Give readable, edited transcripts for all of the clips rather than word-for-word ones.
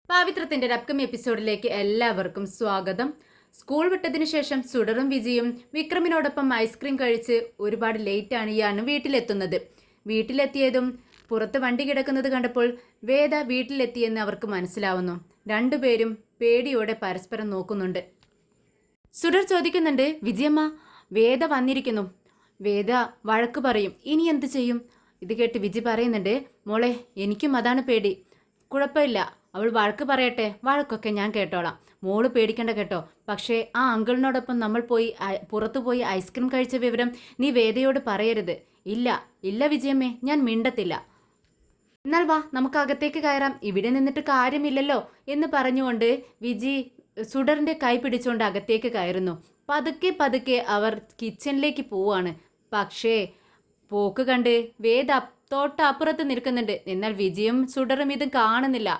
പാവിത്രത്തിന്റെ ഒരു അപ്കമിങ് എപ്പിസോഡിലേക്ക് എല്ലാവർക്കും സ്വാഗതം. സ്കൂൾ വിട്ടതിനു ശേഷം സുഡറും വിജിയും വിക്രമിനോടൊപ്പം ഐസ്ക്രീം കഴിച്ച് ഒരുപാട് ലേറ്റാണ് ഇയാണ് വീട്ടിലെത്തുന്നത്. വീട്ടിലെത്തിയതും പുറത്ത് വണ്ടി കിടക്കുന്നത് കണ്ടപ്പോൾ വേദ വീട്ടിലെത്തിയെന്ന് അവർക്ക് മനസ്സിലാവുന്നു. രണ്ടുപേരും പേടിയോടെ പരസ്പരം നോക്കുന്നുണ്ട്. സുഡർ ചോദിക്കുന്നുണ്ട്, വിജയമ്മ, വേദ വന്നിരിക്കുന്നു. വേദ വഴക്ക് പറയും, ഇനി എന്ത് ചെയ്യും? ഇത് കേട്ട് വിജി പറയുന്നുണ്ട്, മോളെ, എനിക്കും അതാണ് പേടി. കുഴപ്പമില്ല, അവൾ വഴക്ക് പറയട്ടെ, വഴക്കൊക്കെ ഞാൻ കേട്ടോളാം, മോള് പേടിക്കണ്ട കേട്ടോ. പക്ഷേ ആ അങ്കിളിനോടൊപ്പം നമ്മൾ പുറത്തു പോയി ഐസ്ക്രീം കഴിച്ച വിവരം നീ വേദയോട് പറയരുത്. ഇല്ല ഇല്ല വിജയമ്മേ, ഞാൻ മിണ്ടത്തില്ല. എന്നാൽ വാ, നമുക്ക് അകത്തേക്ക് കയറാം, ഇവിടെ നിന്നിട്ട് കാര്യമില്ലല്ലോ എന്ന് പറഞ്ഞുകൊണ്ട് വിജി സുഡറിന്റെ കൈ പിടിച്ചുകൊണ്ട് അകത്തേക്ക് കയറുന്നു. പതുക്കെ പതുക്കെ അവർ കിച്ചണിലേക്ക് പോവാണ്. പക്ഷേ പോക്ക് കണ്ട് വേദ തൊട്ടപ്പുറത്ത് നിൽക്കുന്നുണ്ട്. എന്നാൽ വിജയും സുഡറും ഇതും കാണുന്നില്ല.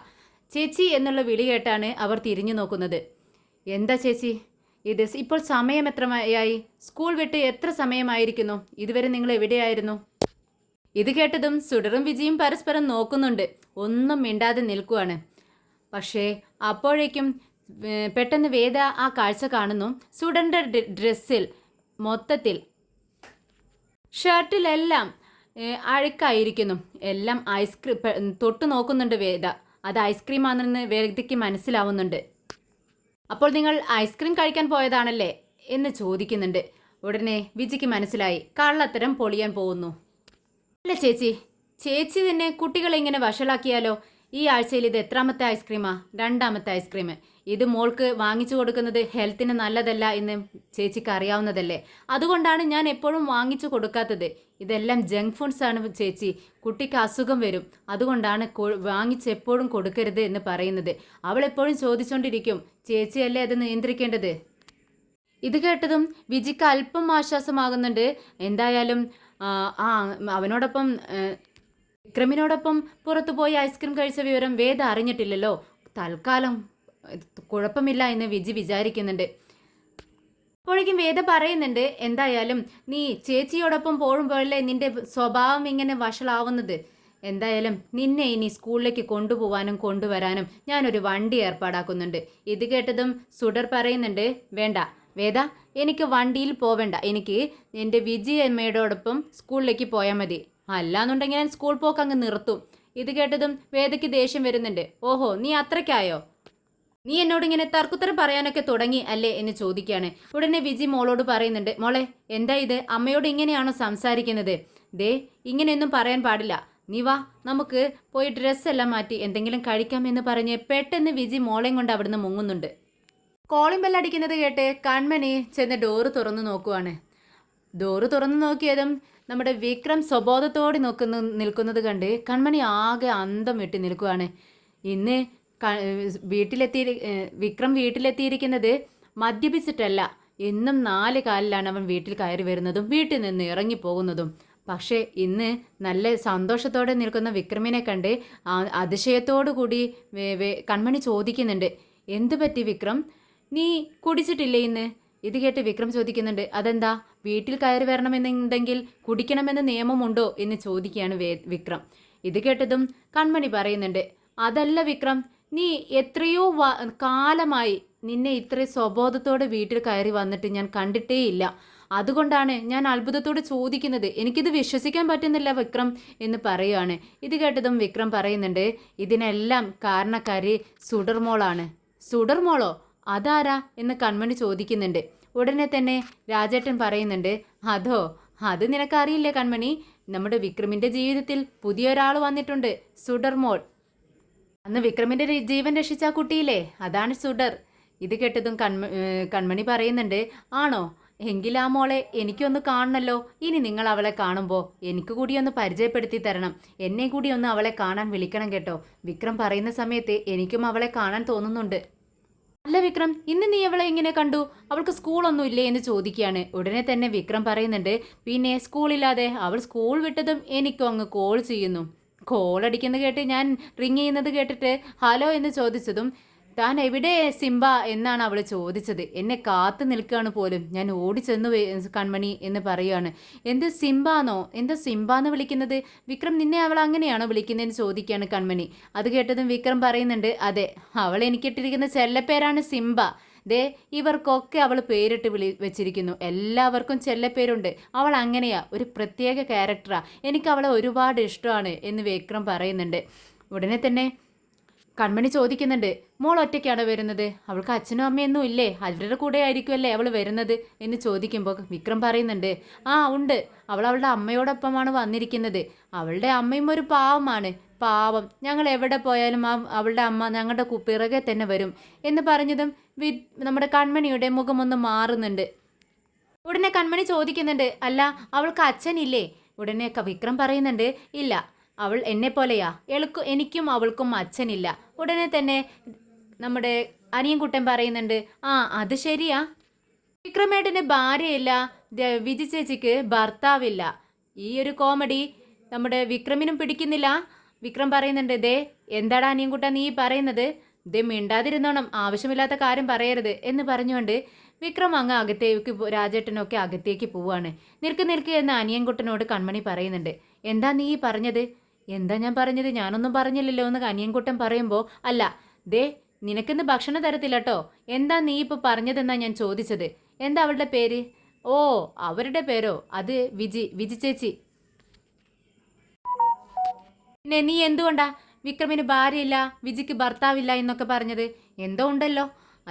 ചേച്ചി എന്നുള്ള വിളി കേട്ടാണ് അവർ തിരിഞ്ഞു നോക്കുന്നത്. എന്താ ചേച്ചി ഇത്? ഇപ്പോൾ സമയം എത്രയായി? സ്കൂൾ വിട്ട് എത്ര സമയമായിരിക്കുന്നു? ഇതുവരെ നിങ്ങൾ എവിടെയായിരുന്നു? ഇത് കേട്ടതും സുഡറും വിജിയും പരസ്പരം നോക്കുന്നുണ്ട്. ഒന്നും മിണ്ടാതെ നിൽക്കുവാണ്. പക്ഷേ അപ്പോഴേക്കും പെട്ടെന്ന് വേദ ആ കാഴ്ച കാണുന്നു. സുഡറിൻ്റെ ഡ്രസ്സിൽ മൊത്തത്തിൽ ഷർട്ടിലെല്ലാം അഴുക്കായിരിക്കുന്നു. എല്ലാം ഐസ്ക്രീം തൊട്ട് നോക്കുന്നുണ്ട് വേദ. അത് ഐസ്ക്രീം ആണെന്ന് വേദയ്ക്ക് മനസ്സിലാവുന്നുണ്ട്. അപ്പോൾ നിങ്ങൾ ഐസ്ക്രീം കഴിക്കാൻ പോയതാണല്ലേ എന്ന് ചോദിക്കുന്നുണ്ട്. ഉടനെ വിജിക്ക് മനസ്സിലായി, കള്ളത്തരം പൊളിയാൻ പോകുന്നു. അല്ല ചേച്ചി, ചേച്ചി തന്നെ കുട്ടികളെ ഇങ്ങനെ വഷളാക്കിയാലോ? ഈ ആഴ്ചയിൽ ഇത് എത്രാമത്തെ ഐസ്ക്രീമാ? രണ്ടാമത്തെ ഐസ്ക്രീം. ഇത് മോൾക്ക് വാങ്ങിച്ചു കൊടുക്കുന്നത് ഹെൽത്തിന് നല്ലതല്ല എന്ന് ചേച്ചിക്ക് അറിയാവുന്നതല്ലേ? അതുകൊണ്ടാണ് ഞാൻ എപ്പോഴും വാങ്ങിച്ചു കൊടുക്കാത്തത്. ഇതെല്ലാം ജങ്ക് ഫുഡ്സ് ആണ് ചേച്ചി, കുട്ടിക്ക് അസുഖം വരും. അതുകൊണ്ടാണ് വാങ്ങിച്ച് എപ്പോഴും കൊടുക്കരുത് എന്ന് പറയുന്നത്. അവൾ എപ്പോഴും ചോദിച്ചുകൊണ്ടിരിക്കും, ചേച്ചിയല്ലേ അത് നിയന്ത്രിക്കേണ്ടത്. ഇത് കേട്ടതും വിജിക്ക് അല്പം ആശ്വാസമാകുന്നുണ്ട്. എന്തായാലും അവനോടൊപ്പം വിക്രമിനോടൊപ്പം പുറത്തു പോയി ഐസ്ക്രീം കഴിച്ച വിവരം വേദ അറിഞ്ഞിട്ടില്ലല്ലോ. തൽക്കാലം കുഴപ്പമില്ല എന്ന് വിജി വിചാരിക്കുന്നുണ്ട്. അപ്പോഴേക്കും വേദ പറയുന്നുണ്ട്, എന്തായാലും നീ ചേച്ചിയോടൊപ്പം പോകുമ്പോഴല്ലേ നിന്റെ സ്വഭാവം ഇങ്ങനെ വഷളാവുന്നത്. എന്തായാലും നിന്നെ ഇനി സ്കൂളിലേക്ക് കൊണ്ടുപോകാനും കൊണ്ടുവരാനും ഞാനൊരു വണ്ടി ഏർപ്പാടാക്കുന്നുണ്ട്. ഇത് കേട്ടതും സുഡർ പറയുന്നുണ്ട്, വേണ്ട വേദ, എനിക്ക് വണ്ടിയിൽ പോവേണ്ട, എനിക്ക് എൻ്റെ വിജയമ്മയോടൊപ്പം സ്കൂളിലേക്ക് പോയാൽ മതി. അല്ലാന്നുണ്ടെങ്കിൽ ഞാൻ സ്കൂൾ പോക്ക് അങ്ങ് നിർത്തും. ഇത് കേട്ടതും വേദയ്ക്ക് ദേഷ്യം വരുന്നുണ്ട്. ഓഹോ, നീ അത്രയ്ക്കായോ? നീ എന്നോട് ഇങ്ങനെ തർക്കുത്തരം പറയാനൊക്കെ തുടങ്ങി അല്ലേ എന്ന് ചോദിക്കുകയാണ്. ഉടനെ വിജി മോളോട് പറയുന്നുണ്ട്, മോളെ, എന്താ ഇത്? അമ്മയോട് ഇങ്ങനെയാണോ സംസാരിക്കുന്നത്? ദേ, ഇങ്ങനെയൊന്നും പറയാൻ പാടില്ല. നീ വാ, നമുക്ക് പോയി ഡ്രസ്സെല്ലാം മാറ്റി എന്തെങ്കിലും കഴിക്കാമെന്ന് പറഞ്ഞ് പെട്ടെന്ന് വിജി മോളെയും കൊണ്ട് അവിടുന്ന് മുങ്ങുന്നുണ്ട്. കോളിംഗ് ബെല്ലടിക്കുന്നത് കേട്ട് കൺമണി ചെന്ന് ഡോറ് തുറന്നു നോക്കുവാണ്. ഡോറ് തുറന്നു നോക്കിയതും നമ്മുടെ വിക്രം സ്വബോധത്തോടെ നിൽക്കുന്നത് കണ്ട് കൺമണി ആകെ അന്തം വിട്ട് നിൽക്കുവാണ്. ഇന്ന് വിക്രം വീട്ടിലെത്തിയിരിക്കുന്നത് മദ്യപിച്ചിട്ടല്ല. എന്നും 4 കാലിലാണ് അവൻ വീട്ടിൽ കയറി വരുന്നതും വീട്ടിൽ നിന്ന് ഇറങ്ങിപ്പോകുന്നതും. പക്ഷേ ഇന്ന് നല്ല സന്തോഷത്തോടെ നിൽക്കുന്ന വിക്രമിനെ കണ്ട് അതിശയത്തോടു കൂടി കൺമണി ചോദിക്കുന്നുണ്ട്, എന്തു പറ്റി വിക്രം, നീ കുടിച്ചിട്ടില്ലേ ഇന്ന്? ഇത് കേട്ട് വിക്രം ചോദിക്കുന്നുണ്ട്, അതെന്താ, വീട്ടിൽ കയറി വരണമെന്നുണ്ടെങ്കിൽ കുടിക്കണമെന്ന് നിയമമുണ്ടോ എന്ന് ചോദിക്കുകയാണ് വിക്രം. ഇത് കേട്ടതും കൺമണി പറയുന്നുണ്ട്, അതല്ല വിക്രം, നീ എത്രയോ കാലമായി നിന്നെ ഇത്രയും സ്വബോധത്തോടെ വീട്ടിൽ കയറി വന്നിട്ട് ഞാൻ കണ്ടിട്ടേ ഇല്ല. അതുകൊണ്ടാണ് ഞാൻ അത്ഭുതത്തോടെ ചോദിക്കുന്നത്. എനിക്കിത് വിശ്വസിക്കാൻ പറ്റുന്നില്ല വിക്രം എന്ന് പറയുകയാണ്. ഇത് കേട്ടതും വിക്രം പറയുന്നുണ്ട്, ഇതിനെല്ലാം കാരണക്കാരി സുഡർമോളാണ്. സുഡർമോളോ? അതാരാ എന്ന് കൺമണി ചോദിക്കുന്നുണ്ട്. ഉടനെ തന്നെ രാജേട്ടൻ പറയുന്നുണ്ട്, അതോ, അത് നിനക്കറിയില്ലേ കൺമണി, നമ്മുടെ വിക്രമിൻ്റെ ജീവിതത്തിൽ പുതിയൊരാൾ വന്നിട്ടുണ്ട്, സുഡർമോൾ. അന്ന് വിക്രമിൻ്റെ ജീവൻ രക്ഷിച്ച കുട്ടിയില്ലേ, അതാണ് സുഡർ. ഇത് കേട്ടതും കൺമണി പറയുന്നുണ്ട്, ആണോ? എങ്കിൽ ആ മോളെ എനിക്കൊന്ന് കാണണമല്ലോ. ഇനി നിങ്ങൾ അവളെ കാണുമ്പോൾ എനിക്ക് കൂടി ഒന്ന് പരിചയപ്പെടുത്തി തരണം. എന്നെ കൂടി ഒന്ന് അവളെ കാണാൻ വിളിക്കണം കേട്ടോ. വിക്രം പറയുന്ന സമയത്ത് എനിക്കും അവളെ കാണാൻ തോന്നുന്നുണ്ട്. അല്ല വിക്രം, ഇന്ന് നീ അവളെ എങ്ങനെ കണ്ടു? അവൾക്ക് സ്കൂളൊന്നും ഇല്ലേ എന്ന് ചോദിക്കുകയാണ്. ഉടനെ തന്നെ വിക്രം പറയുന്നുണ്ട്, പിന്നെ സ്കൂളില്ലാതെ അവൾ സ്കൂൾ വിട്ടതും എനിക്കും അങ്ങ് കോൾ ചെയ്യുന്നു. കോൾ അടിക്കുന്നത് കേട്ട് ഞാൻ റിങ് ചെയ്യുന്നത് കേട്ടിട്ട് ഹലോ എന്ന് ചോദിച്ചതും താൻ എവിടെ സിംബ എന്നാണ് അവൾ ചോദിച്ചത്. എന്നെ കാത്തു നിൽക്കുകയാണ് പോലും. ഞാൻ ഓടിച്ചെന്നു കൺമണി എന്ന് പറയുകയാണ്. എന്ത് സിംബാന്നോ? എന്താ സിംബാന്ന് വിളിക്കുന്നത്? വിക്രം നിന്നെ അവൾ അങ്ങനെയാണോ വിളിക്കുന്നതെന്ന് ചോദിക്കുകയാണ് കൺമണി. അത് കേട്ടതും വിക്രം പറയുന്നുണ്ട്, അതെ, അവൾ എനിക്കിട്ടിരിക്കുന്ന ചെല്ലപ്പേരാണ് സിംബ. ദേ ഇവർക്കൊക്കെ അവൾ പേരിട്ട് വെച്ചിരിക്കുന്നു. എല്ലാവർക്കും ചെല്ലപ്പേരുണ്ട്. അവൾ അങ്ങനെയാ, ഒരു പ്രത്യേക ക്യാരക്ടറാ. എനിക്ക് അവളെ ഒരുപാട് ഇഷ്ടമാണ് എന്ന് വിക്രം പറയുന്നുണ്ട്. ഉടനെ തന്നെ കൺമണി ചോദിക്കുന്നുണ്ട്, മോൾ ഒറ്റയ്ക്കാണ് വരുന്നത്? അവൾക്ക് അച്ഛനും അമ്മയൊന്നും ഇല്ലേ? അവരുടെ കൂടെ ആയിരിക്കുമല്ലേ അവൾ വരുന്നത് എന്ന് ചോദിക്കുമ്പോൾ വിക്രം പറയുന്നുണ്ട്, ആ ഉണ്ട്, അവൾ അവളുടെ അമ്മയോടൊപ്പമാണ് വന്നിരിക്കുന്നത്. അവളുടെ അമ്മയും ഒരു പാവമാണ്. പാവം, ഞങ്ങൾ എവിടെ പോയാലും അവളുടെ അമ്മ ഞങ്ങളുടെ പിറകെ തന്നെ വരും എന്ന് പറഞ്ഞതും നമ്മുടെ കൺമണിയുടെ മുഖമൊന്ന് മാറുന്നുണ്ട്. ഉടനെ കൺമണി ചോദിക്കുന്നുണ്ട്, അല്ല അവൾക്ക് അച്ഛനില്ലേ? ഉടനെ വിക്രം പറയുന്നുണ്ട്, ഇല്ല, അവൾ എന്നെ പോലെയാ. എനിക്കും അവൾക്കും അച്ഛനില്ല. ഉടനെ തന്നെ നമ്മുടെ അനിയൻകുട്ടൻ പറയുന്നുണ്ട്, ആ അത് ശരിയാ, വിക്രമേട്ടന് ഭാര്യയില്ല, വിജി ചേച്ചിക്ക് ഭർത്താവില്ല. ഈ ഒരു കോമഡി നമ്മുടെ വിക്രമിനും പിടിക്കുന്നില്ല. വിക്രം പറയുന്നുണ്ട്, ദേ എന്താടാ അനിയൻകുട്ടൻ നീ പറയുന്നത്? ദേ മിണ്ടാതിരുന്നോണം, ആവശ്യമില്ലാത്ത കാര്യം പറയരുത് എന്ന് പറഞ്ഞുകൊണ്ട് വിക്രം അങ്ങ് അകത്തേക്ക് രാജേട്ടനൊക്കെ അകത്തേക്ക് പോവാണ്. നിൽക്ക് എന്ന് അനിയൻകുട്ടനോട് കൺമണി പറയുന്നുണ്ട്. എന്താ നീ പറഞ്ഞത്? എന്താ ഞാൻ പറഞ്ഞത്? ഞാനൊന്നും പറഞ്ഞില്ലല്ലോ എന്ന് അനിയൻകുട്ടൻ പറയുമ്പോൾ, അല്ല ദേ നിനക്കിന്ന് ഭക്ഷണം തരത്തില്ല കേട്ടോ. എന്താ നീ ഇപ്പോൾ പറഞ്ഞതെന്നാ ഞാൻ ചോദിച്ചത്. എന്താ അവളുടെ പേര്? ഓ അവരുടെ പേരോ? അത് വിജി ചേച്ചി. പിന്നെ നീ എന്തുകൊണ്ടാ വിക്രമിന് ഭാര്യയില്ല, വിജിക്ക് ഭർത്താവില്ല എന്നൊക്കെ പറഞ്ഞത്? എന്തോ ഉണ്ടല്ലോ,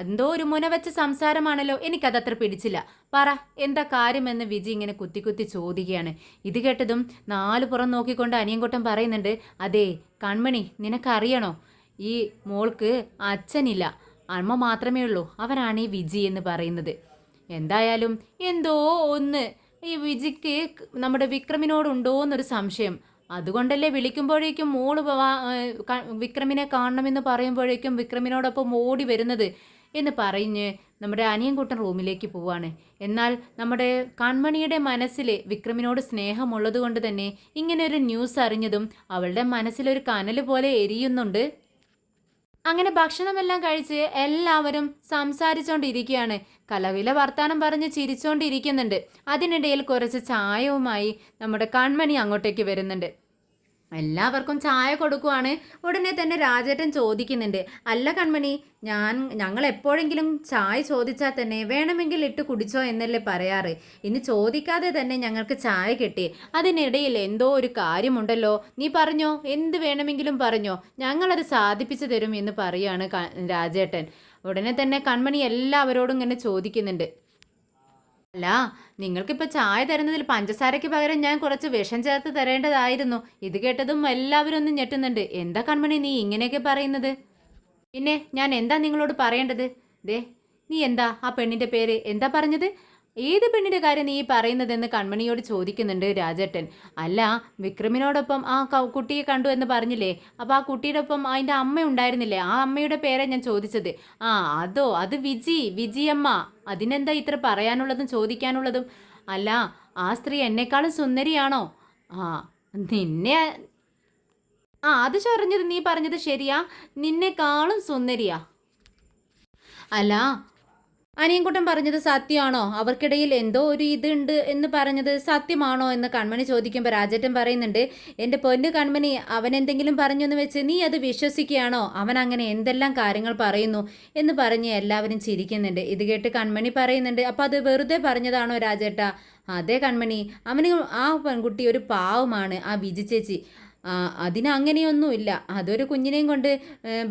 എന്തോ ഒരു മുനവെച്ച സംസാരമാണല്ലോ. എനിക്കതത്ര പിടിച്ചില്ല. പറ എന്താ കാര്യമെന്ന് വിജി ഇങ്ങനെ കുത്തി ചോദിക്കുകയാണ്. ഇത് കേട്ടതും നാലു പുറം നോക്കിക്കൊണ്ട് അനിയൻകുട്ടൻ പറയുന്നുണ്ട്, അതെ കൺമണി, നിനക്കറിയണോ, ഈ മോൾക്ക് അച്ഛനില്ല, അമ്മ മാത്രമേ ഉള്ളൂ. അവനാണ് ഈ വിജി എന്ന് പറയുന്നത്. എന്തായാലും എന്തോ ഒന്ന് ഈ വിജിക്ക് നമ്മുടെ വിക്രമിനോടുണ്ടോ എന്നൊരു സംശയം. അതുകൊണ്ടല്ലേ വിളിക്കുമ്പോഴേക്കും മോള് വിക്രമിനെ കാണണമെന്ന് പറയുമ്പോഴേക്കും വിക്രമിനോടൊപ്പം ഓടി വരുന്നത് എന്ന് പറഞ്ഞ് നമ്മുടെ അനിയൻകുട്ടൻ റൂമിലേക്ക് പോവാണ്. എന്നാൽ നമ്മുടെ കൺമണിയുടെ മനസ്സിൽ വിക്രമിനോട് സ്നേഹമുള്ളത് കൊണ്ട് തന്നെ ഇങ്ങനെ ഒരു ന്യൂസ് അറിഞ്ഞതും അവളുടെ മനസ്സിലൊരു കനൽ പോലെ എരിയുന്നുണ്ട്. അങ്ങനെ ഭക്ഷണമെല്ലാം കഴിച്ച് എല്ലാവരും സംസാരിച്ചുകൊണ്ടിരിക്കുകയാണ്. കലവില വർത്താനം പറഞ്ഞ് ചിരിച്ചുകൊണ്ടിരിക്കുന്നുണ്ട്. അതിനിടയിൽ കുറച്ച് ചായവുമായി നമ്മുടെ കൺമണി അങ്ങോട്ടേക്ക് വരുന്നുണ്ട്. എല്ലാവർക്കും ചായ കൊടുക്കുവാണ്. ഉടനെ തന്നെ രാജേട്ടൻ ചോദിക്കുന്നുണ്ട്, അല്ല കൺമണി, ഞങ്ങൾ എപ്പോഴെങ്കിലും ചായ ചോദിച്ചാൽ തന്നെ വേണമെങ്കിൽ ഇട്ട് കുടിച്ചോ എന്നല്ലേ പറയാറ്. ഇനി ചോദിക്കാതെ തന്നെ ഞങ്ങൾക്ക് ചായ കിട്ടി. അതിനിടയിൽ എന്തോ ഒരു കാര്യമുണ്ടല്ലോ, നീ പറഞ്ഞോ, എന്ത് വേണമെങ്കിലും പറഞ്ഞോ, ഞങ്ങളത് സാധിപ്പിച്ചു തരും എന്ന് പറയാണ് രാജേട്ടൻ. ഉടനെ തന്നെ കൺമണി എല്ലാവരോടും ഇങ്ങനെ ചോദിക്കുന്നുണ്ട്, അല്ല നിങ്ങൾക്കിപ്പോൾ ചായ തരുന്നതിൽ പഞ്ചസാരയ്ക്ക് പകരം ഞാൻ കുറച്ച് വിഷം ചേർത്ത് തരേണ്ടതായിരുന്നു. ഇത് കേട്ടതും എല്ലാവരും ഒന്ന് ഞെട്ടുന്നുണ്ട്. എന്താ കൺമണി നീ ഇങ്ങനെയൊക്കെ പറയുന്നത്? പിന്നെ ഞാൻ എന്താ നിങ്ങളോട് പറയേണ്ടത്? ദേ നീ എന്താ ആ പെണ്ണിൻ്റെ പേര് എന്താ പറഞ്ഞത്? ഏത് പെണ്ണിൻ്റെ കാര്യം നീ പറയുന്നതെന്ന് കൺമണിയോട് ചോദിക്കുന്നുണ്ട് രാജേട്ടൻ. അല്ല വിക്രമിനോടൊപ്പം ആ കുട്ടിയെ കണ്ടു എന്ന് പറഞ്ഞില്ലേ, അപ്പോൾ ആ കുട്ടിയുടെ ഒപ്പം അതിൻ്റെ അമ്മ ഉണ്ടായിരുന്നില്ലേ, ആ അമ്മയുടെ പേരാണ് ഞാൻ ചോദിച്ചത്. ആ അതോ, അത് വിജിയമ്മ. അതിനെന്താ ഇത്ര പറയാനുള്ളതും ചോദിക്കാനുള്ളതും? അല്ല ആ സ്ത്രീ എന്നെക്കാളും സുന്ദരിയാണോ? ആ നിന്നെ അത് ചൊറിഞ്ഞത് നീ പറഞ്ഞത് ശരിയാ, നിന്നെക്കാളും സുന്ദരിയാ. അല്ല അനിയൻകുട്ടൻ പറഞ്ഞത് സത്യമാണോ? അവർക്കിടയിൽ എന്തോ ഒരു ഇതുണ്ട് എന്ന് പറഞ്ഞത് സത്യമാണോ എന്ന് കൺമണി ചോദിക്കുമ്പോൾ രാജേട്ടൻ പറയുന്നുണ്ട്, എൻ്റെ പൊന്നു കൺമണി, അവൻ എന്തെങ്കിലും പറഞ്ഞെന്ന് വെച്ച് നീ അത് വിശ്വസിക്കുകയാണോ? അവൻ അങ്ങനെ എന്തെല്ലാം കാര്യങ്ങൾ പറയുന്നു എന്ന് പറഞ്ഞ് എല്ലാവരും ചിരിക്കുന്നുണ്ട്. ഇത് കേട്ട് കൺമണി പറയുന്നുണ്ട്, അപ്പോൾ അത് വെറുതെ പറഞ്ഞതാണോ രാജേട്ടാ? അതെ കൺമണി, അവന് ആ പെൺകുട്ടി ഒരു പാവമാണ്, ആ വിജി ചേച്ചി. അതിനങ്ങനെയൊന്നുമില്ല. അതൊരു കുഞ്ഞിനെയും കൊണ്ട്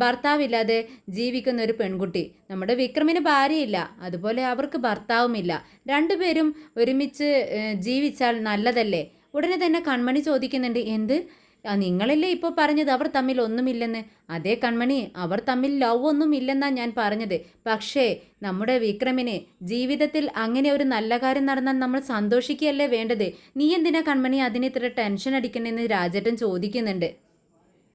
ഭർത്താവില്ലാതെ ജീവിക്കുന്ന ഒരു പെൺകുട്ടി. നമ്മുടെ വിക്രമിന് ഭാര്യയില്ല, അതുപോലെ അവർക്ക് ഭർത്താവുമില്ല. രണ്ടുപേരും ഒരുമിച്ച് ജീവിച്ചാൽ നല്ലതല്ലേ? ഉടനെ തന്നെ കൺമണി ചോദിക്കുന്നുണ്ട്, എന്ത്? നിങ്ങളല്ലേ ഇപ്പോൾ പറഞ്ഞത് അവർ തമ്മിൽ ഒന്നുമില്ലെന്ന്? അതേ കൺമണി, അവർ തമ്മിൽ ലവ് ഒന്നും ഇല്ലെന്നാണ് ഞാൻ പറഞ്ഞത്. പക്ഷേ നമ്മുടെ വിക്രമിന് ജീവിതത്തിൽ അങ്ങനെ ഒരു നല്ല കാര്യം നടന്നാൽ നമ്മൾ സന്തോഷിക്കുകയല്ലേ വേണ്ടത്? നീ എന്തിനാ കൺമണി അതിന് ഇത്ര ടെൻഷൻ അടിക്കണമെന്ന് രാജേട്ടൻ ചോദിക്കുന്നുണ്ട്.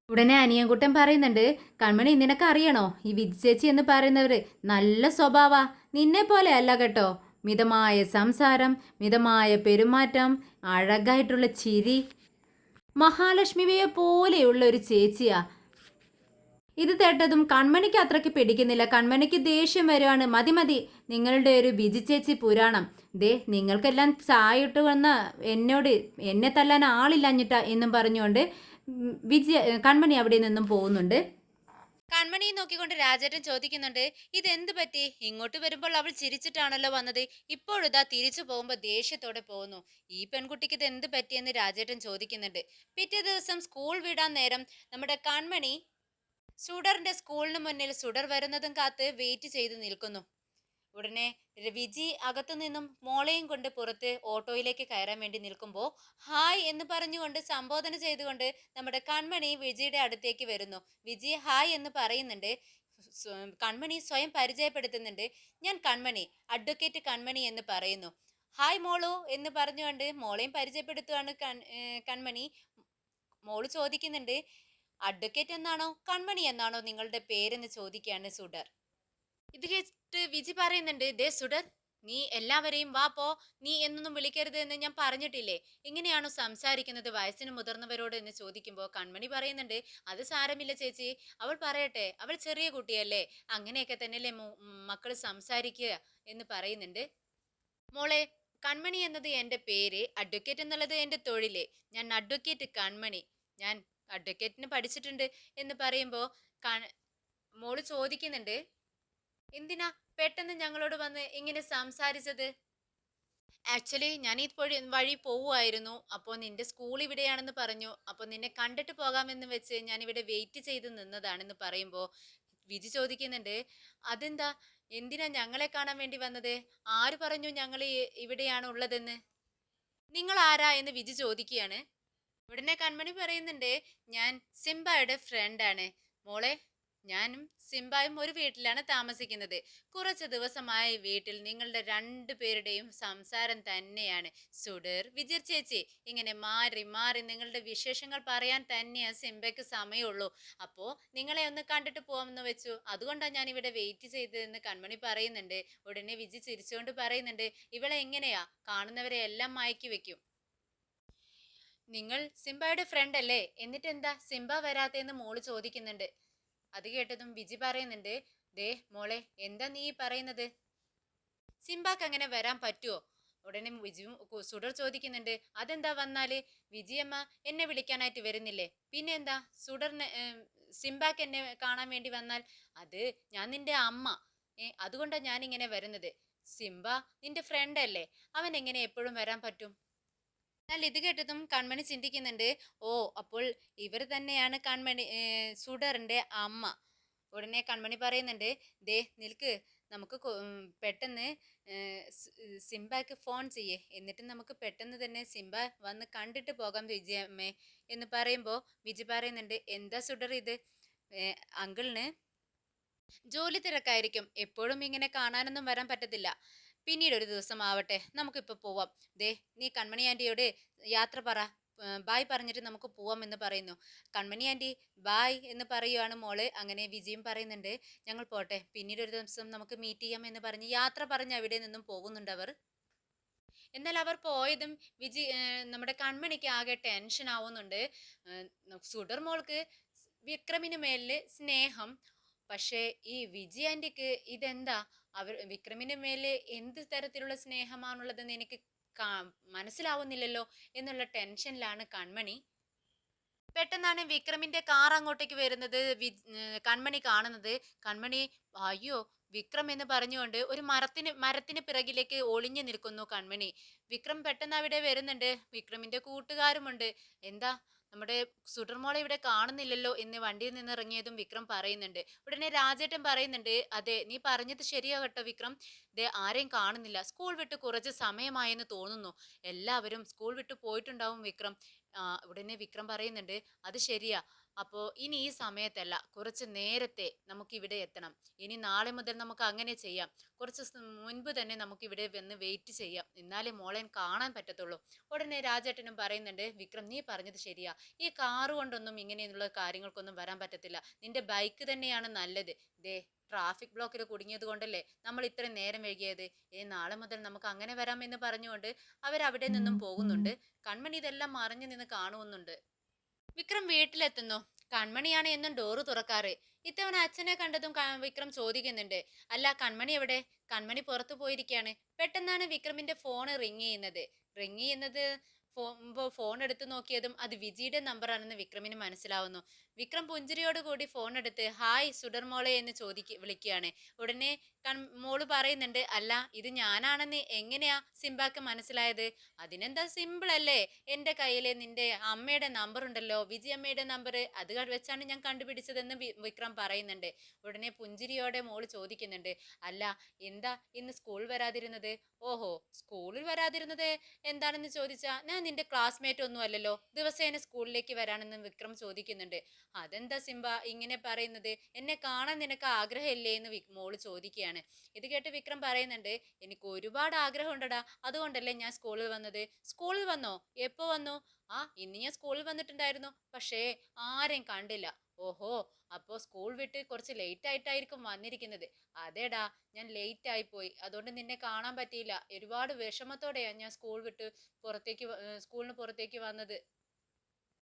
ഉടനെ അനിയൻകുട്ടൻ പറയുന്നുണ്ട്, കൺമണി നിനക്ക് അറിയണോ, ഈ വിജി ചേച്ചി എന്ന് പറയുന്നവർ നല്ല സ്വഭാവ, നിന്നെ പോലെ അല്ല കേട്ടോ. മിതമായ സംസാരം, മിതമായ പെരുമാറ്റം, അഴകായിട്ടുള്ള ചിരി, മഹാലക്ഷ്മിയെ പോലെയുള്ള ഒരു ചേച്ചിയാ. ഇത് കേട്ടതും കൺമണിക്ക് അത്രയ്ക്ക് പിടിക്കുന്നില്ല. കൺമണിക്ക് ദേഷ്യം വരുവാണ്. മതി മതി നിങ്ങളുടെ ഒരു ബിജി ചേച്ചി പുരാണം. ദേ നിങ്ങൾക്കെല്ലാം ചായ ഇട്ട് വന്ന എന്നോട് എന്നെ തല്ലാൻ ആളില്ലഞ്ഞിട്ട എന്നും പറഞ്ഞുകൊണ്ട് കൺമണി അവിടെ നിന്നും പോകുന്നുണ്ട്. കൺമണിയെ നോക്കിക്കൊണ്ട് രാജേട്ടൻ ചോദിക്കുന്നുണ്ട്, ഇതെന്ത് പറ്റി? ഇങ്ങോട്ട് വരുമ്പോൾ അവൾ ചിരിച്ചിട്ടാണല്ലോ വന്നത്, ഇപ്പോഴിതാ തിരിച്ചു പോകുമ്പോൾ ദേഷ്യത്തോടെ പോകുന്നു. ഈ പെൺകുട്ടിക്ക് ഇത് എന്ത് പറ്റിയെന്ന് രാജേട്ടൻ ചോദിക്കുന്നുണ്ട്. പിറ്റേ ദിവസം സ്കൂൾ വിടാൻ നേരം നമ്മുടെ കൺമണി സുഡറിന്റെ സ്കൂളിന് മുന്നിൽ സുഡർ വരുന്നതും കാത്ത് വെയിറ്റ് ചെയ്ത് നിൽക്കുന്നു. ഉടനെ വിജി അകത്തു നിന്നും മോളെയും കൊണ്ട് പുറത്ത് ഓട്ടോയിലേക്ക് കയറാൻ വേണ്ടി നിൽക്കുമ്പോൾ ഹായ് എന്ന് പറഞ്ഞുകൊണ്ട് സംബോധന ചെയ്തുകൊണ്ട് നമ്മുടെ കൺമണി വിജിയുടെ അടുത്തേക്ക് വരുന്നു. വിജി ഹായ് എന്ന് പറയുന്നുണ്ട്. കൺമണി സ്വയം പരിചയപ്പെടുത്തുന്നുണ്ട്. ഞാൻ കൺമണി, അഡ്വക്കേറ്റ് കൺമണി എന്ന് പറയുന്നു. ഹായ് മോളു എന്ന് പറഞ്ഞുകൊണ്ട് മോളെയും പരിചയപ്പെടുത്തുകയാണ് കൺമണി. മോള് ചോദിക്കുന്നുണ്ട്, അഡ്വക്കേറ്റ് എന്നാണോ കൺമണി എന്നാണോ നിങ്ങളുടെ പേരെന്ന് ചോദിക്കുകയാണ് സുഡർ. ഇത് കേട്ട് വിജി പറയുന്നുണ്ട്, ദേ സുഡർ, നീ എല്ലാവരെയും വാ പോ, നീ എന്നൊന്നും വിളിക്കരുത് എന്ന് ഞാൻ പറഞ്ഞിട്ടില്ലേ? ഇങ്ങനെയാണോ സംസാരിക്കുന്നത് വയസ്സിന് മുതിർന്നവരോട് എന്ന് ചോദിക്കുമ്പോൾ കൺമണി പറയുന്നുണ്ട്, അത് സാരമില്ല ചേച്ചി, അവൾ പറയട്ടെ, അവൾ ചെറിയ കുട്ടിയല്ലേ, അങ്ങനെയൊക്കെ തന്നെയല്ലേ മക്കൾ സംസാരിക്കുക എന്ന് പറയുന്നുണ്ട്. മോളെ, കൺമണി എന്നത് എൻ്റെ പേര്, അഡ്വക്കേറ്റ് എന്നുള്ളത് എൻ്റെ തൊഴില്. ഞാൻ അഡ്വക്കേറ്റ് കൺമണി, ഞാൻ അഡ്വക്കേറ്റിന് പഠിച്ചിട്ടുണ്ട് എന്ന് പറയുമ്പോൾ മോള് ചോദിക്കുന്നുണ്ട്, എന്തിനാ പെട്ടെന്ന് ഞങ്ങളോട് വന്ന് ഇങ്ങനെ സംസാരിച്ചത്? ആക്ച്വലി ഞാൻ ഈ വഴി പോവുമായിരുന്നു, അപ്പോൾ നിന്റെ സ്കൂൾ ഇവിടെയാണെന്ന് പറഞ്ഞു, അപ്പോൾ നിന്നെ കണ്ടിട്ട് പോകാമെന്ന് വെച്ച് ഞാൻ ഇവിടെ വെയിറ്റ് ചെയ്ത് നിന്നതാണെന്ന് പറയുമ്പോൾ വിജി ചോദിക്കുന്നുണ്ട്, അതെന്താ, എന്തിനാ ഞങ്ങളെ കാണാൻ വേണ്ടി വന്നത്? ആര് പറഞ്ഞു ഞങ്ങൾ ഇവിടെയാണ് ഉള്ളതെന്ന്? നിങ്ങൾ ആരാ എന്ന് വിജി ചോദിക്കുകയാണ്. ഉടനെ കൺമണി പറയുന്നുണ്ട്, ഞാൻ സിംബയുടെ ഫ്രണ്ടാണ്. മോളെ, ഞാനും സിംബായും ഒരു വീട്ടിലാണ് താമസിക്കുന്നത്. കുറച്ച് ദിവസമായി വീട്ടിൽ നിങ്ങളുടെ രണ്ടുപേരുടെയും സംസാരം തന്നെയാണ്. സുഡർ, വിജിർ ചേച്ചി, ഇങ്ങനെ മാറി മാറി നിങ്ങളുടെ വിശേഷങ്ങൾ പറയാൻ തന്നെയാണ് സിംബയ്ക്ക് സമയമുള്ളൂ. അപ്പോ നിങ്ങളെ ഒന്ന് കണ്ടിട്ട് പോവാമെന്ന് വെച്ചു, അതുകൊണ്ടാണ് ഞാൻ ഇവിടെ വെയിറ്റ് ചെയ്തതെന്ന് കൺമണി പറയുന്നുണ്ട്. ഉടനെ വിജി ചിരിച്ചുകൊണ്ട് പറയുന്നുണ്ട്, ഇവളെ എങ്ങനെയാ കാണുന്നവരെ എല്ലാം മയക്കി വെക്കും. നിങ്ങൾ സിംബയുടെ ഫ്രണ്ട് അല്ലേ, എന്നിട്ട് എന്താ സിംബ വരാത്തേന്ന് മോള് ചോദിക്കുന്നുണ്ട്. അത് കേട്ടതും വിജി പറയുന്നുണ്ട്, ദേ മോളെ, എന്താ നീ പറയുന്നത്? സിംബാക്ക് അങ്ങനെ വരാൻ പറ്റുമോ? ഉടനെ സുഡർ ചോദിക്കുന്നുണ്ട്, അതെന്താ വന്നാല്? വിജിയമ്മ എന്നെ വിളിക്കാനായിട്ട് വരുന്നില്ലേ? പിന്നെ എന്താ സുഡറിന് സിംബാക്ക് എന്നെ കാണാൻ വേണ്ടി വന്നാൽ? അത് ഞാൻ നിന്റെ അമ്മ, അതുകൊണ്ടാണ് ഞാൻ ഇങ്ങനെ വരുന്നത്. സിംബ നിന്റെ ഫ്രണ്ട് അല്ലേ, അവൻ എങ്ങനെ എപ്പോഴും വരാൻ പറ്റും? എന്നാൽ ഇത് കേട്ടതും കൺമണി ചിന്തിക്കുന്നുണ്ട്, ഓ അപ്പോൾ ഇവർ തന്നെയാണ് സുഡറിന്റെ അമ്മ. ഉടനെ കൺമണി പറയുന്നുണ്ട്, ദേ നിൽക്ക്, നമുക്ക് പെട്ടെന്ന് സിംബാക്ക് ഫോൺ ചെയ്യേ, എന്നിട്ട് നമുക്ക് പെട്ടെന്ന് തന്നെ സിംബ വന്ന് കണ്ടിട്ട് പോകാം വിജയമ്മേ എന്ന് പറയുമ്പോൾ വിജി പറയുന്നുണ്ട്, എന്താ സുഡർ ഇത്? അങ്കിളിന് ജോലി തിരക്കായിരിക്കും, എപ്പോഴും ഇങ്ങനെ കാണാനൊന്നും വരാൻ പറ്റത്തില്ല. പിന്നീട് ഒരു ദിവസം ആവട്ടെ, നമുക്കിപ്പോൾ പോവാം. ദേ നീ കൺമണി ആൻറ്റിയോട് യാത്ര പറ, ബായ് പറഞ്ഞിട്ട് നമുക്ക് പോവാം എന്ന് പറയുന്നു. കൺമണി ആൻറ്റി ബായ് എന്ന് പറയുവാണ് മോള്. അങ്ങനെ വിജയും പറയുന്നുണ്ട്, ഞങ്ങൾ പോട്ടെ, പിന്നീട് ഒരു ദിവസം നമുക്ക് മീറ്റ് ചെയ്യാം എന്ന് പറഞ്ഞ് യാത്ര പറഞ്ഞ് അവിടെ നിന്നും പോകുന്നുണ്ട് അവർ. എന്നാൽ അവർ പോയതും നമ്മുടെ കൺമണിക്ക് ആകെ ടെൻഷൻ ആവുന്നുണ്ട്. സുഡർ മോൾക്ക് വിക്രമിന് മേലില് സ്നേഹം, പക്ഷേ ഈ വിജി ആന്റിക്ക് ഇതെന്താ, വിക്രമിന് മേലെ എന്ത് തരത്തിലുള്ള സ്നേഹമാണുള്ളതെന്ന് എനിക്ക് മനസ്സിലാവുന്നില്ലല്ലോ എന്നുള്ള ടെൻഷനിലാണ് കൺമണി. പെട്ടെന്നാണ് വിക്രമിന്റെ കാർ അങ്ങോട്ടേക്ക് വരുന്നത്. കൺമണി കാണുന്നത്. കൺമണി, അയ്യോ വിക്രം എന്ന് പറഞ്ഞുകൊണ്ട് ഒരു മരത്തിന് പിറകിലേക്ക് ഒളിഞ്ഞു നിൽക്കുന്നു കൺമണി. വിക്രം പെട്ടെന്ന് അവിടെ വരുന്നുണ്ട്. വിക്രമിന്റെ കൂട്ടുകാരുമുണ്ട്. എന്താ നമ്മുടെ സുഡർമോളെ ഇവിടെ കാണുന്നില്ലല്ലോ എന്ന് വണ്ടിയിൽ നിന്ന് ഇറങ്ങിയതും വിക്രം പറയുന്നുണ്ട്. ഉടനെ രാജേട്ടൻ പറയുന്നുണ്ട്, അതെ നീ പറഞ്ഞത് ശരിയാ കേട്ടോ വിക്രം, ദേ ആരെയും കാണുന്നില്ല, സ്കൂൾ വിട്ട് കുറച്ച് സമയമായെന്ന് തോന്നുന്നു, എല്ലാവരും സ്കൂൾ വിട്ട് പോയിട്ടുണ്ടാവും വിക്രം. ഉടനെ വിക്രം പറയുന്നുണ്ട്, അത് ശരിയാ, അപ്പോൾ ഇനി ഈ സമയത്തല്ല, കുറച്ച് നേരത്തെ നമുക്ക് ഇവിടെ എത്തണം. ഇനി നാളെ മുതൽ നമുക്ക് അങ്ങനെ ചെയ്യാം, കുറച്ച് മുൻപ് തന്നെ നമുക്ക് ഇവിടെ വന്ന് വെയിറ്റ് ചെയ്യാം, എന്നാലേ മോളെ കാണാൻ പറ്റത്തുള്ളൂ. ഉടനെ രാജേട്ടനും പറയുന്നുണ്ട്, വിക്രം നീ പറഞ്ഞത് ശരിയാ, ഈ കാറ് കൊണ്ടൊന്നും ഇങ്ങനെയുള്ള കാര്യങ്ങൾക്കൊന്നും വരാൻ പറ്റത്തില്ല, നിന്റെ ബൈക്ക് തന്നെയാണ് നല്ലത്. ദേ ട്രാഫിക് ബ്ലോക്കിൽ കുടുങ്ങിയത് കൊണ്ടല്ലേ നമ്മൾ ഇത്രയും നേരം വൈകിയത്, നാളെ മുതൽ നമുക്ക് അങ്ങനെ വരാമെന്ന് പറഞ്ഞുകൊണ്ട് അവരവിടെ നിന്നും പോകുന്നുണ്ട്. കൺമണി ഇതെല്ലാം മറിഞ്ഞു നിന്ന് കാണുന്നുണ്ട്. വിക്രം വീട്ടിലെത്തുന്നു. കൺമണിയാണ് എന്നും ഡോറ് തുറക്കാറ്. ഇത്തവണ അച്ഛനെ കണ്ടതും വിക്രം ചോദിക്കുന്നുണ്ട്. അല്ല, കൺമണി എവിടെ? കൺമണി പുറത്തു പോയിരിക്കുകയാണ്. പെട്ടെന്നാണ് വിക്രമിന്റെ ഫോൺ റിങ് ചെയ്യുന്നത്. റിങ് ചെയ്യുന്നത് ഫോൺ എടുത്തു നോക്കിയതും അത് വിജിയുടെ നമ്പറാണെന്ന് വിക്രമിന് മനസ്സിലാവുന്നു. വിക്രം പുഞ്ചിരിയോട് കൂടി ഫോൺ എടുത്ത് ഹായ് സുഡർ മോളെ എന്ന് വിളിക്കുകയാണ്. ഉടനെ മോള് പറയുന്നുണ്ട്, അല്ല ഇത് ഞാനാണെന്ന് എങ്ങനെയാ സിംബാക്ക് മനസ്സിലായത്? അതിനെന്താ, സിമ്പിൾ അല്ലേ, എൻ്റെ കയ്യിൽ നിന്റെ അമ്മയുടെ നമ്പർ ഉണ്ടല്ലോ, വിജി അമ്മയുടെ നമ്പർ, അത് വെച്ചാണ് ഞാൻ കണ്ടുപിടിച്ചതെന്ന് വിക്രം പറയുന്നുണ്ട്. ഉടനെ പുഞ്ചിരിയോടെ മോള് ചോദിക്കുന്നുണ്ട്, അല്ല എന്താ ഇന്ന് സ്കൂൾ വരാതിരുന്നത്? ഓഹോ, സ്കൂളിൽ വരാതിരുന്നത് എന്താണെന്ന് ചോദിച്ചാ ഞാൻ നിന്റെ ക്ലാസ്മേറ്റ് ഒന്നും അല്ലല്ലോ, ദിവസേന സ്കൂളിലേക്ക് വരാനെന്ന് വിക്രം ചോദിക്കുന്നുണ്ട്. അതെന്താ സിംബ ഇങ്ങനെ പറയുന്നത്? എന്നെ കാണാൻ നിനക്ക് ആഗ്രഹമില്ലേ എന്ന് മോള് ചോദിക്കുകയാണ്. ഇത് കേട്ട് വിക്രം പറയുന്നുണ്ട്, എനിക്ക് ഒരുപാട് ആഗ്രഹം ഉണ്ടടാ, അതുകൊണ്ടല്ലേ ഞാൻ സ്കൂളിൽ വന്നത്. സ്കൂളിൽ വന്നോ? എപ്പോ വന്നു? ഇന്ന് ഞാൻ സ്കൂളിൽ വന്നിട്ടുണ്ടായിരുന്നു, പക്ഷേ ആരെയും കണ്ടില്ല. ഓഹോ, അപ്പോൾ സ്കൂൾ വിട്ട് കുറച്ച് ലേറ്റ് ആയിട്ടായിരിക്കും വന്നിരിക്കുന്നത്. അതേടാ, ഞാൻ ലേറ്റ് ആയി പോയി, അതുകൊണ്ട് നിന്നെ കാണാൻ പറ്റിയില്ല. ഒരുപാട് വിഷമത്തോടെയാണ് ഞാൻ സ്കൂളിന് പുറത്തേക്ക് വന്നത്.